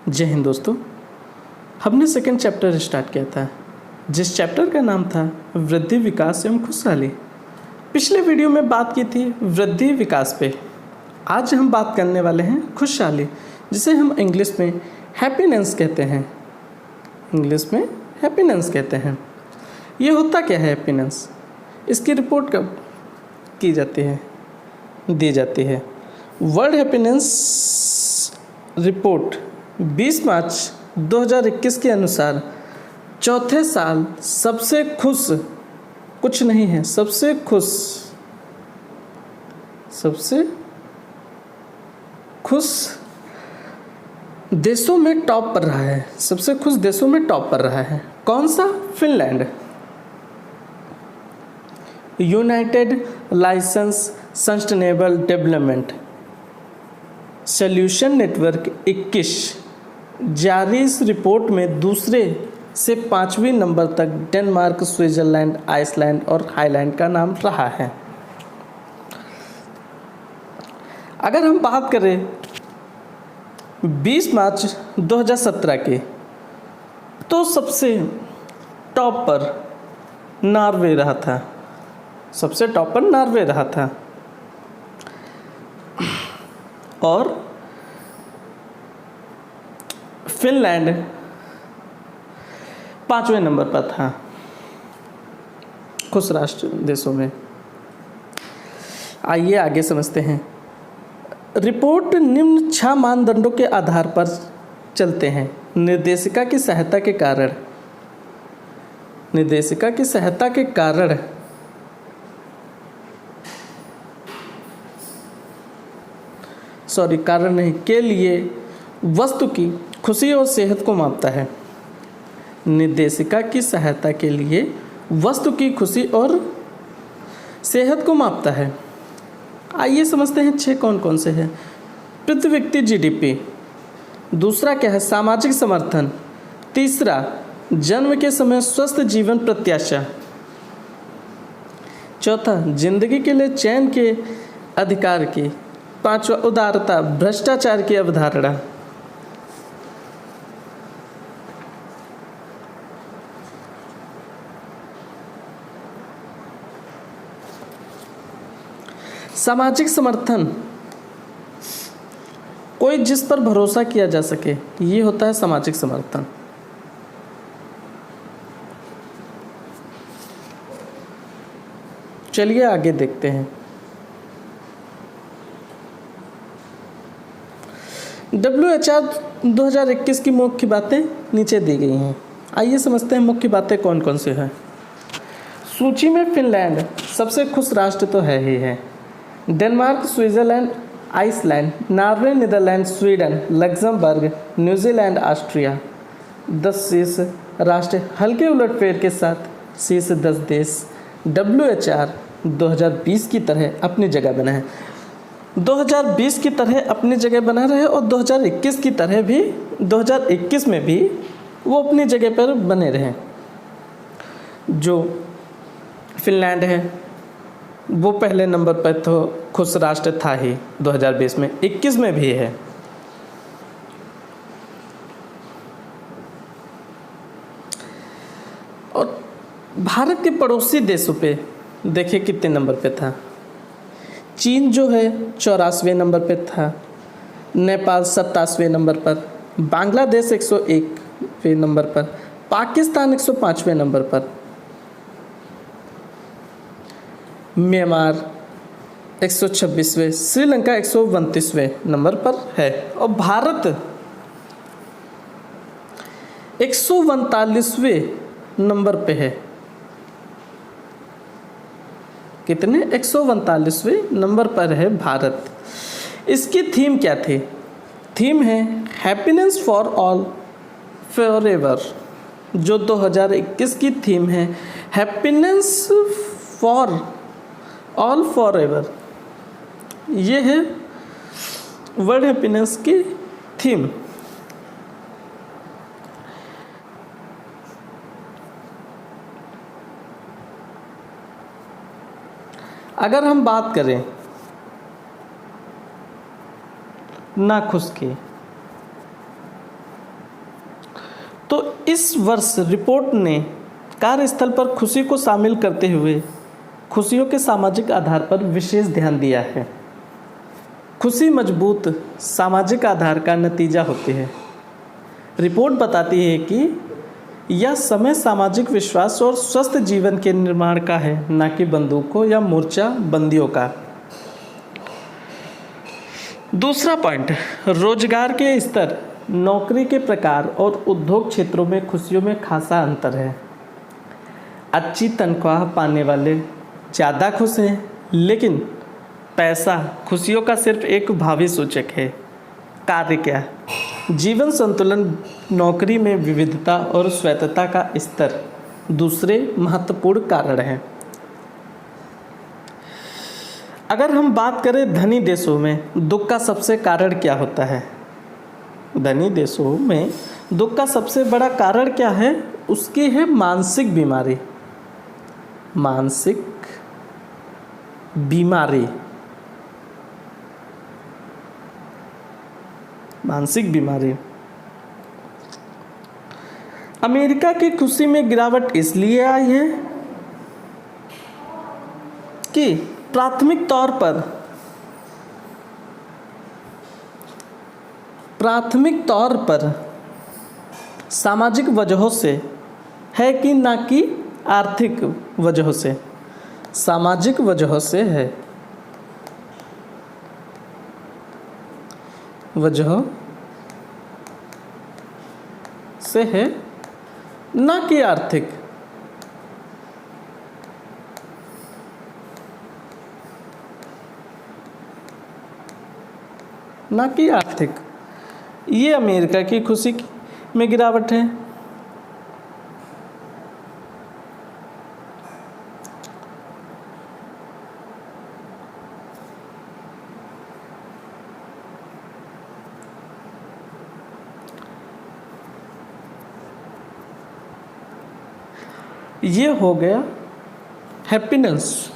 जय हिंद दोस्तों। हमने सेकंड चैप्टर स्टार्ट किया था जिस चैप्टर का नाम था वृद्धि, विकास एवं खुशहाली। पिछले वीडियो में बात की थी वृद्धि विकास पे। आज हम बात करने वाले हैं खुशहाली, जिसे हम इंग्लिश में हैप्पीनेस कहते हैं। इंग्लिश में हैप्पीनेस कहते हैं। ये होता क्या है हैप्पीनेस? इसकी रिपोर्ट कब की जाती है, दी जाती है? वर्ल्ड हैप्पीनेस रिपोर्ट 20 मार्च 2021 के अनुसार चौथे साल सबसे खुश, कुछ नहीं है, सबसे खुश देशों में टॉप पर रहा है। सबसे खुश देशों में टॉप पर रहा है कौन सा? Finland. United licence sustainable development solution network 21 जारी इस रिपोर्ट में दूसरे से 5वें नंबर तक डेनमार्क, स्विट्जरलैंड, आइसलैंड और थाईलैंड का नाम रहा है। अगर हम बात करें 20 मार्च 2017 के, तो सबसे टॉप पर नॉर्वे रहा था। सबसे टॉप पर नॉर्वे रहा था और फिनलैंड 5वें नंबर पर था खुश राष्ट्र देशों में। आइए आगे समझते हैं। रिपोर्ट निम्न 6 मानदंडों के आधार पर चलते हैं। निर्देशिका की सहायता के कारण, निर्देशिका की सहायता के कारण कारण नहीं, के लिए वस्तु की खुशी और सेहत को मापता है। निर्देशिका की सहायता के लिए वस्तु की खुशी और सेहत को मापता है। आइए समझते हैं 6 कौन कौन से हैं। प्रति व्यक्ति जीडीपी, दूसरा क्या है? सामाजिक समर्थन, तीसरा जन्म के समय स्वस्थ जीवन प्रत्याशा, चौथा जिंदगी के लिए चयन के अधिकार की, पांचवा उदारता, भ्रष्टाचार की अवधारणा। सामाजिक समर्थन, कोई जिस पर भरोसा किया जा सके, ये होता है सामाजिक समर्थन। चलिए आगे देखते हैं। WHO 2021 की मुख्य बातें नीचे दी गई हैं। आइए समझते हैं मुख्य बातें कौन कौन सी हैं। सूची में फिनलैंड सबसे खुश राष्ट्र तो है ही है। Denmark, Switzerland, Iceland, Norway, Netherland, Sweden, Luxembourg, New Zealand, Austria 10 शीर्ष राष्ट्र। हल्के उलटफेर के साथ शीर्ष 10 देश WHO 2020 की तरह अपनी जगह बना है। 2020 की तरह अपनी जगह बना रहे और 2021 की तरह भी 2021 में भी वो अपनी जगह पर बने रहे। जो फिनलैंड है वो पहले नंबर पर तो खुश राष्ट्र था ही 2020 में, 21 में भी है। और भारत के पड़ोसी देशों पे देखिए कितने नंबर पे था। चीन जो है 84वें नंबर पे था, नेपाल 87वें नंबर पर, बांग्लादेश 101वें नंबर पर, पाकिस्तान 105वें नंबर पर, म्यांमार 126वें, श्रीलंका 129वें नंबर पर है और भारत 139वें नंबर पे है। कितने? 139वें नंबर पर है भारत। इसकी थीम क्या थी? थीम है happiness for all for ever. जो 2021 की थीम है happiness for all for ever, ये है वर्ल्ड हैप्पीनेस की थीम। अगर हम बात करें नाखुश की, तो इस वर्ष रिपोर्ट ने कार्यस्थल पर खुशी को शामिल करते हुए खुशियों के सामाजिक आधार पर विशेष ध्यान दिया है। खुशी मजबूत सामाजिक आधार का नतीजा होती है। रिपोर्ट बताती है कि यह समय सामाजिक विश्वास और स्वस्थ जीवन के निर्माण का है, न कि बंदूकों या मोर्चा बंदियों का। दूसरा पॉइंट, रोजगार के स्तर, नौकरी के प्रकार और उद्योग क्षेत्रों में खुशियों में खासा अंतर है। अच्छी तनख्वाह पाने वाले ज़्यादा खुश हैं, लेकिन पैसा खुशियों का सिर्फ एक भावी सूचक है। कार्य क्या? जीवन संतुलन, नौकरी में विविधता और स्वायत्तता का स्तर दूसरे महत्वपूर्ण कारण हैं। अगर हम बात करें धनी देशों में दुख का सबसे कारण क्या होता है? धनी देशों में दुख का सबसे बड़ा कारण क्या है? उसकी है मानसिक बीमारी। मानसिक बीमारी, मानसिक बीमारी। अमेरिका की खुशी में गिरावट इसलिए आई है कि प्राथमिक तौर पर सामाजिक वजहों से है कि ना कि आर्थिक वजहों से। सामाजिक वजहों से है, वजहों से है, ना कि आर्थिक। ना कि आर्थिक। ये अमेरिका की खुशी में गिरावट है। ये हो गया हैप्पीनेस।